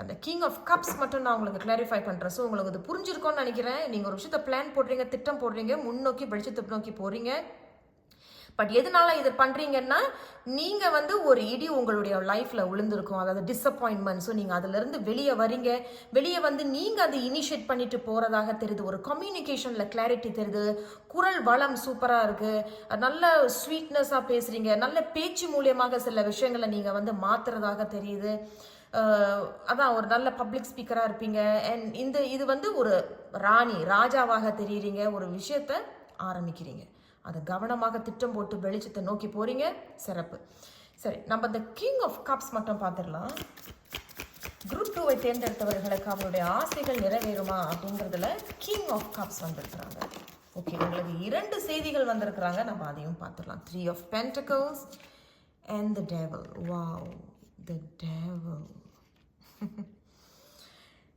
அந்த கிங் ஆஃப் கப்ஸ் மட்டும் நான் உங்களுக்கு கிளாரிஃபை பண்ணுறேன். ஸோ உங்களுக்கு அது புரிஞ்சிருக்கோன்னு நினைக்கிறேன். நீங்கள் ஒரு விஷயத்தை பிளான் போடுறீங்க, திட்டம் போடுறீங்க, முன்னோக்கி வெளிச்சத்தை நோக்கி போகிறீங்க. பட் எதனால இது பண்ணுறீங்கன்னா, நீங்கள் வந்து ஒரு இடி உங்களுடைய லைஃப்பில் விழுந்திருக்கும், அதாவது டிஸப்பாயின்மெண்ட். ஸோ நீங்கள் அதிலிருந்து வெளியே வரீங்க, வெளியே வந்து நீங்கள் அதை இனிஷியேட் பண்ணிட்டு போகிறதாக தெரியுது. ஒரு கம்யூனிகேஷனில் கிளாரிட்டி தெரியுது, குரல் வளம் சூப்பராக இருக்குது, நல்ல ஸ்வீட்னஸாக பேசுகிறீங்க, நல்ல பேச்சு மூலியமாக சில விஷயங்களை நீங்கள் வந்து மாற்றுறதாக தெரியுது. அதான் ஒரு நல்ல பப்ளிக் ஸ்பீக்கராக இருப்பீங்க. அண்ட் இது வந்து ஒரு ராஜாவாக தெரியுறீங்க, ஒரு விஷயத்தை ஆரம்பிக்கிறீங்க, அதை கவனமாக திட்டம் போட்டு வெளிச்சத்தை நோக்கி போகிறீங்க. சிறப்பு. சரி, நம்ம இந்த கிங் ஆஃப் கப்ஸ் மட்டும் பார்த்துடலாம். குரூப் 2-ஐ தேர்ந்தெடுத்தவர்களுக்கு அவருடைய ஆசைகள் நிறைவேறுமா அப்படிங்கிறதுல கிங் ஆஃப் கப்ஸ் வந்திருக்கிறாங்க. ஓகே, உங்களுக்கு 2 செய்திகள் வந்திருக்கிறாங்க, நம்ம அதையும் பார்த்துடலாம். 3 of Pentacles and the Devil. Wow, the Devil.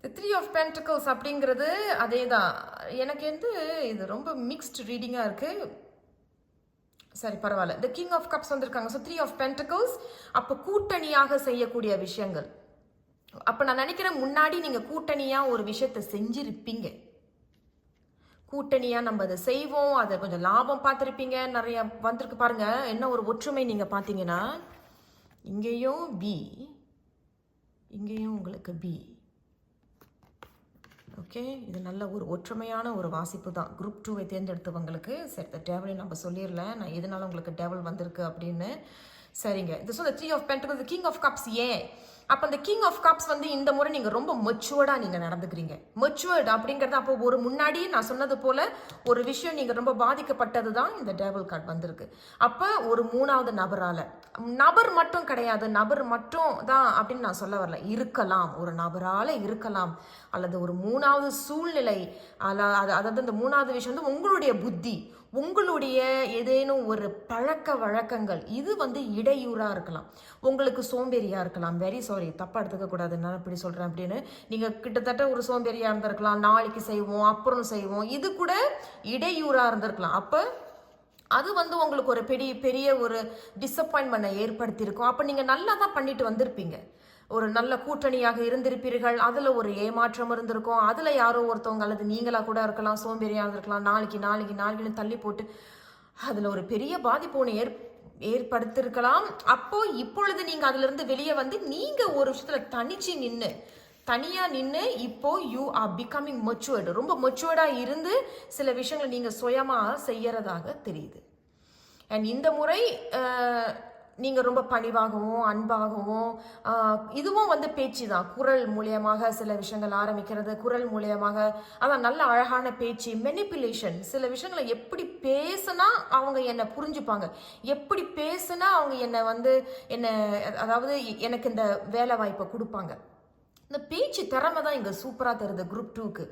The 3 of Pentacles அப்படிங்கிறது அதே தான். எனக்கு வந்து இது ரொம்ப மிக்ஸ்ட் ரீடிங்காக இருக்குது. சரி, பரவாயில்ல. The King of Cups வந்திருக்காங்க. ஸோ 3 of Pentacles அப்போ கூட்டணியாக செய்யக்கூடிய விஷயங்கள். அப்போ நான் நினைக்கிறேன் முன்னாடி நீங்கள் கூட்டணியாக ஒரு விஷயத்தை செஞ்சிருப்பீங்க. கூட்டணியாக நம்ம அதை செய்வோம், அதை கொஞ்சம் லாபம் பார்த்துருப்பீங்க, நிறைய வந்திருக்கு பாருங்க. என்ன ஒரு ஒற்றுமை நீங்கள் பார்த்தீங்கன்னா, இங்கேயும் பி, இங்கேயும் உங்களுக்கு பி. ஓகே, இது நல்ல ஒரு ஒற்றுமையான ஒரு வாசிப்பு தான் குரூப் 2-ஐ தேர்ந்தெடுத்தவங்களுக்கு. சரி, இந்த டேவலையும் நம்ம சொல்லிடல நான் எதனால உங்களுக்கு டேவல் வந்திருக்கு அப்படின்னு. சரிங்க, இது so 3 of Pentacles, king of cups. ஏன் அப்போ அந்த கிங் ஆஃப் கப்ஸ் வந்து இந்த முறை நீங்கள் ரொம்ப மெச்சுவர்டாக நீங்கள் நடந்துக்கிறீங்க. மெச்சுவர்ட் அப்படிங்கிறது அப்போ ஒரு முன்னாடி நான் சொன்னது போல் ஒரு விஷயம் நீங்கள் ரொம்ப பாதிக்கப்பட்டது தான் இந்த டேவல் கார்டு வந்திருக்கு. அப்போ ஒரு 3வது நபர் மட்டும் கிடையாது, நபர் மட்டும் தான் அப்படின்னு நான் சொல்ல வரல. இருக்கலாம், ஒரு நபரால் இருக்கலாம், அல்லது ஒரு 3வது சூழ்நிலை, அதாவது இந்த 3வது விஷயம் வந்து உங்களுடைய புத்தி, உங்களுடைய ஏதேனும் ஒரு பழக்க வழக்கங்கள், இது வந்து இடையூறாக இருக்கலாம், உங்களுக்கு சோம்பேறியாக இருக்கலாம். வெரி சாரி, தப்பாக எடுத்துக்கக்கூடாது நான் இப்படி சொல்கிறேன் அப்படின்னு. நீங்கள் கிட்டத்தட்ட ஒரு சோம்பேறியாக இருந்திருக்கலாம், நாளைக்கு செய்வோம் அப்புறம் செய்வோம், இது கூட இடையூறாக இருந்திருக்கலாம். அப்போ அது வந்து உங்களுக்கு ஒரு பெரிய ஒரு டிஸப்பாயின்மெண்ட்டை ஏற்படுத்தியிருக்கும். அப்போ நீங்கள் நல்லா தான் பண்ணிட்டு வந்திருப்பீங்க, ஒரு நல்ல கூட்டணியாக இருந்திருப்பீர்கள், அதில் ஒரு ஏமாற்றம் இருந்திருக்கும், அதில் யாரோ ஒருத்தவங்க அல்லது நீங்களாக கூட இருக்கலாம் சோம்பேறியாக இருந்திருக்கலாம், நாளைக்கு தள்ளி போட்டு அதில் ஒரு பெரிய பாதிப்பு ஒன்று ஏற்படுத்திருக்கலாம். அப்போ இப்பொழுது நீங்கள் அதிலிருந்து வெளியே வந்து நீங்கள் ஒரு விஷயத்தில் தனியாக நின்று இப்போ யூ ஆர் பிகமிங் மெச்சுவர்டு, ரொம்ப மெச்சுவர்டாக இருந்து சில விஷயங்களை நீங்கள் சுயமாக செய்யறதாக தெரியுது. அண்ட் இந்த முறை நீங்கள் ரொம்ப பணிவாகவும் அன்பாகவும், இதுவும் வந்து பேச்சு தான், குரல் மூலியமாக சில விஷயங்கள் ஆரம்பிக்கிறது, குரல் மூலியமாக அதான் நல்ல அழகான பேச்சு, மெனிப்புலேஷன். சில விஷயங்களை எப்படி பேசுனா அவங்க என்னை புரிஞ்சுப்பாங்க, எப்படி பேசுனா அவங்க அதாவது எனக்கு இந்த வேலை வாய்ப்பை கொடுப்பாங்க. இந்த பேச்சு திறமை தான் இங்கே சூப்பராக தருது குரூப் 2க்கு.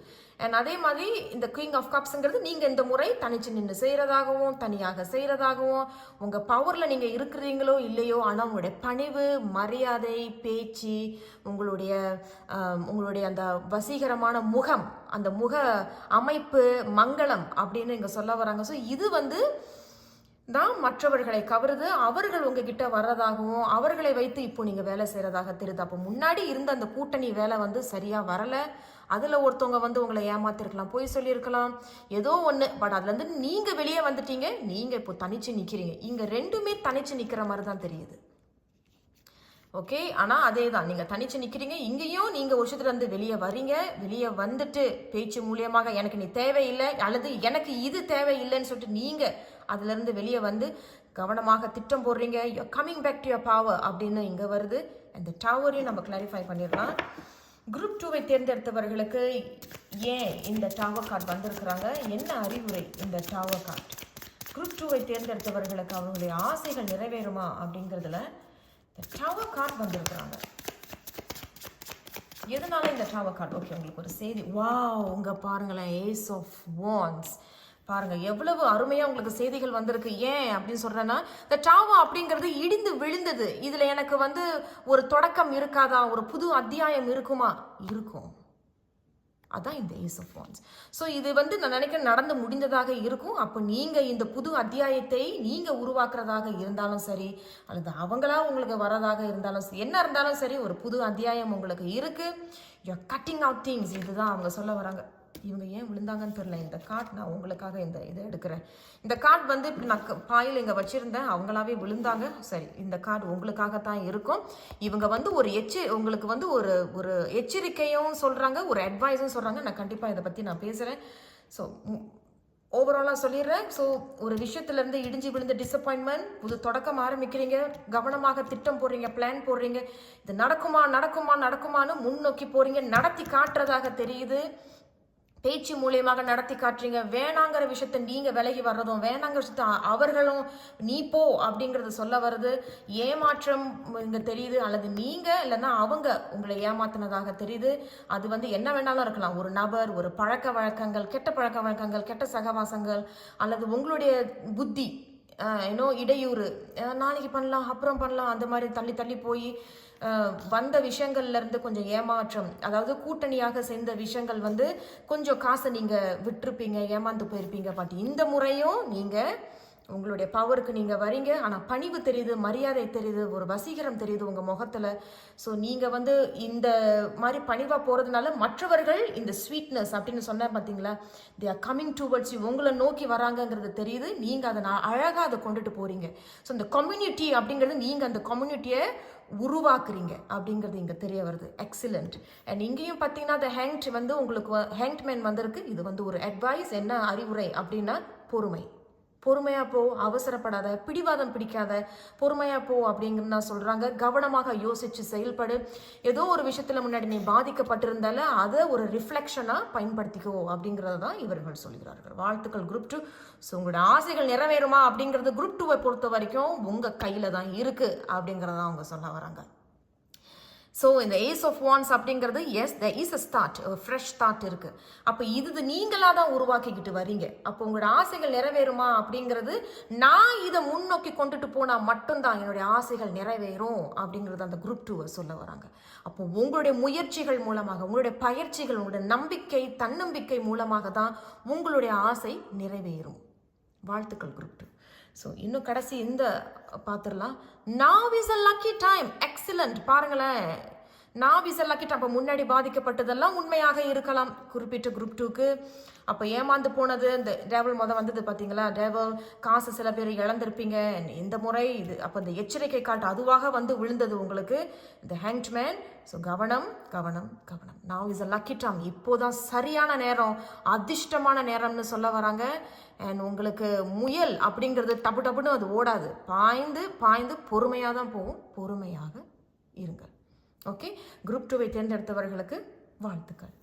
அண்ட் அதே மாதிரி இந்த கிங் ஆஃப் கப்ஸுங்கிறது நீங்கள் இந்த முறை தனிச்சு நின்று செய்கிறதாகவும் தனியாக செய்கிறதாகவும், உங்கள் பவரில் நீங்கள் இருக்கிறீங்களோ இல்லையோ, ஆனால் உங்களுடைய பணிவு, மரியாதை, பேச்சு, உங்களுடைய அந்த வசீகரமான முகம், அந்த முக அமைப்பு, மங்களம் அப்படின்னு இங்கே சொல்ல வராங்க. ஸோ இது வந்து தான் மற்றவர்களை கவருது, அவர்கள் உங்ககிட்ட வர்றதாகவும் அவர்களை வைத்து இப்போ நீங்கள் வேலை செய்கிறதாக தெரியுது. அப்போ முன்னாடி இருந்த அந்த கூட்டணி வேலை வந்து சரியாக வரலை, அதில் ஒருத்தவங்க வந்து உங்களை ஏமாத்திருக்கலாம், பொய் சொல்லியிருக்கலாம், ஏதோ ஒன்று. பட் அதுலேருந்து நீங்கள் வெளியே வந்துட்டீங்க, நீங்கள் இப்போ தனிச்சு நிற்கிறீங்க. இங்கே ரெண்டுமே தனிச்சு நிற்கிற மாதிரி தான் தெரியுது. ஓகே, ஆனால் அதே தான் நீங்கள் தனிச்சு நிற்கிறீங்க. இங்கேயும் நீங்கள் ஒரு விஷயத்துலேருந்து வெளியே வரீங்க. வெளியே வந்துட்டு பேச்சு மூலியமாக எனக்கு நீ தேவையில்லை அல்லது எனக்கு இது தேவையில்லைன்னு சொல்லிட்டு நீங்கள் அதுலேருந்து வெளியே வந்து கவனமாக திட்டம் போடுறீங்க. You coming back to your power அப்படின்னு இங்கே வருது. அந்த டவரையும் நம்ம கிளாரிஃபை பண்ணிடலாம். குரூப் 2வை தேர்ந்தெடுத்தவர்களுக்கு ஏன் இந்த டவர் கார்டு வந்திருக்கிறாங்க, என்ன அறிவுரை இந்த டவர் கார்டு? குரூப் 2வை தேர்ந்தெடுத்தவர்களுக்கு அவங்களுடைய ஆசைகள் நிறைவேறுமா அப்படிங்கிறதுல இந்த டவர் கார்டு வந்திருக்கிறாங்க. எதனால இந்த டவர் கார்டு? ஓகே, உங்களுக்கு ஒரு செய்தி. வாவ், உங்க பாருங்களேன், ஏஸ் ஆஃப் வாண்ட்ஸ் பாருங்க, எவ்வளவு அருமையா உங்களுக்கு செய்திகள் வந்திருக்கு. ஏன் அப்படின்னு சொல்றேன்னா, இந்த டவர் அப்படிங்கிறது இடிந்து விழுந்தது. இதுல எனக்கு ஒரு தொடக்கம் இருக்காதா, ஒரு புது அத்தியாயம் இருக்குமா? இருக்கும். அதான் இந்த ஏஸ் ஆஃப் வாண்ட்ஸ். ஸோ இது நான் நினைக்கிறேன் நடந்து முடிந்ததாக இருக்கும். அப்போ நீங்கள் இந்த புது அத்தியாயத்தை நீங்கள் உருவாக்குறதாக இருந்தாலும் சரி, அல்லது அவங்களா உங்களுக்கு வரதாக இருந்தாலும் சரி, என்ன இருந்தாலும் சரி, ஒரு புது அத்தியாயம் உங்களுக்கு இருக்கு. You cutting out things. இதுதான் அவங்க சொல்ல வராங்க. இவங்க ஏன் விழுந்தாங்கன்னு தெரியல. இந்த கார்டு நான் உங்களுக்காக இதை எடுக்கிறேன். இந்த கார்டு இப்படி நான் பாயில் இங்கே வச்சுருந்தேன், அவங்களாவே விழுந்தாங்க. சரி, இந்த கார்டு உங்களுக்காகத்தான் இருக்கும். இவங்க உங்களுக்கு ஒரு எச்சரிக்கையும் சொல்கிறாங்க, ஒரு அட்வைஸும் சொல்கிறாங்க. நான் கண்டிப்பாக இதை பற்றி நான் பேசுகிறேன். ஸோ ஓவராலாக சொல்லிடுறேன். ஸோ ஒரு விஷயத்துலேருந்து இடிஞ்சு விழுந்த டிசப்பாயின்மெண்ட், புது தொடக்கம் ஆரம்பிக்கிறீங்க, கவனமாக திட்டம் போடுறீங்க, பிளான் போடுறீங்க. இது நடக்குமான்னு முன்னோக்கி போகிறீங்க, நடத்தி காட்டுறதாக தெரியுது. பேச்சு மூலியமாக நடத்தி காட்டுறீங்க. வேணாங்கிற விஷயத்த நீங்க விலகி வர்றதும், வேணாங்கிற விஷயத்த அவர்களும் நீ போ அப்படிங்கறது சொல்ல வருது. ஏமாற்றம் இங்க தெரியுது. அல்லது நீங்க இல்லைன்னா அவங்க உங்களை ஏமாத்தினதாக தெரியுது. அது என்ன வேணாலும் இருக்கலாம். ஒரு நபர், ஒரு பழக்க வழக்கங்கள், கெட்ட பழக்க வழக்கங்கள், கெட்ட சகவாசங்கள், அல்லது உங்களுடைய புத்தி இடையூறு, நாளைக்கு பண்ணலாம், அப்புறம் பண்ணலாம், அந்த மாதிரி தள்ளி தள்ளி போய் வந்த விஷயங்கள்ல இருந்து கொஞ்சம் ஏமாற்றம், அதாவது கூட்டணியாக சேர்ந்த விஷயங்கள் கொஞ்சம் காசை நீங்க விட்டுருப்பீங்க, ஏமாந்து போயிருப்பீங்க. பட் இந்த முறையும் நீங்க உங்களுடைய பவருக்கு நீங்க வரீங்க. ஆனா பணிவு தெரியுது, மரியாதை தெரியுது, ஒரு வசீகரம் தெரியுது உங்க முகத்துல. ஸோ நீங்க இந்த மாதிரி பணிவா போறதுனால மற்றவர்கள் இந்த ஸ்வீட்னஸ் அப்படின்னு சொன்ன பார்த்தீங்களா, they are coming towards you, உங்களை நோக்கி வராங்கிறது தெரியுது. நீங்க அதை அழகா அதை கொண்டுட்டு போறீங்க. ஸோ இந்த கம்யூனிட்டி அப்படிங்கிறது நீங்க அந்த கம்யூனிட்டியை உருவாக்குறீங்க அப்படிங்கிறது இங்க தெரிய வருது. எக்ஸலண்ட். அண்ட் இங்கேயும் பார்த்தீங்கன்னா அந்த ஹேங்ட் உங்களுக்கு ஹேங்க்மேன் வந்திருக்கு. இது ஒரு அட்வைஸ். என்ன அறிவுரை அப்படின்னா, பொறுமையா போ, அவசரப்படாத, பிடிவாதம் பிடிக்காத, பொறுமையா போ அப்படிங்கிறத சொல்றாங்க. கவனமாக யோசிச்சு செயல்படு. ஏதோ ஒரு விஷயத்துல முன்னாடி நீ பாதிக்கப்பட்டிருந்தால அதை ஒரு ரிஃப்ளெக்ஷனா பயன்படுத்திக்கோ அப்படிங்கறத தான் இவர்கள் சொல்கிறார்கள். வாழ்த்துக்கள் குரூப் 2. ஸோ உங்களோட ஆசைகள் நிறைவேறுமா அப்படிங்கிறது குரூப் 2வை பொறுத்த வரைக்கும் உங்க கையில தான் இருக்கு அப்படிங்கறத அவங்க சொல்ல வராங்க. ஸோ இந்த ஏஸ் ஆஃப் வாண்ட்ஸ் அப்படிங்கிறது, yes there is a start, ஒரு ஃப்ரெஷ் ஸ்டார்ட் இருக்கு. அப்போ இது நீங்களாக தான் உருவாக்கிக்கிட்டு வரீங்க. அப்போ உங்களோட ஆசைகள் நிறைவேறுமா அப்படிங்கிறது, நான் இதை முன்னோக்கி கொண்டுட்டு போனால் மட்டும்தான் என்னுடைய ஆசைகள் நிறைவேறும் அப்படிங்கிறது அந்த குரூப் 2வை சொல்ல வராங்க. அப்போ உங்களுடைய முயற்சிகள் மூலமாக, உங்களுடைய பயிற்சிகள், உங்களுடைய நம்பிக்கை, தன்னம்பிக்கை மூலமாக தான் உங்களுடைய ஆசை நிறைவேறும். வாழ்த்துக்கள் குரூப் 2. ஸோ இன்னும் கடைசி இந்த பார்த்துடலாம். now is a lucky time. Excellent. பாருங்களேன், now is a lucky time. அப்போ முன்னாடி பாதிக்கப்பட்டதெல்லாம் உண்மையாக இருக்கலாம் குறிப்பிட்ட குரூப் 2க்கு. அப்போ ஏமாந்து போனது, இந்த டேவல் வந்தது பார்த்தீங்களா, டேவல் காசு சில பேர் இழந்திருப்பீங்க. இந்த முறை இது அப்போ இந்த எச்சரிக்கை காட்டு அதுவாக விழுந்தது உங்களுக்கு, இந்த ஹேங்க்மேன். ஸோ கவனம் கவனம் கவனம். now is a lucky time. இப்போதான் சரியான நேரம், அதிர்ஷ்டமான நேரம்னு சொல்ல வராங்க. அண்ட் உங்களுக்கு முயல் அப்படிங்கிறது டப்பு டப்புன்னு அது ஓடாது, பாய்ந்து பாய்ந்து பொறுமையாக தான் போகும். பொறுமையாக இருங்கள். ஓகே, குரூப் 2வை தேர்ந்தெடுத்தவர்களுக்கு வாழ்த்துக்கள்.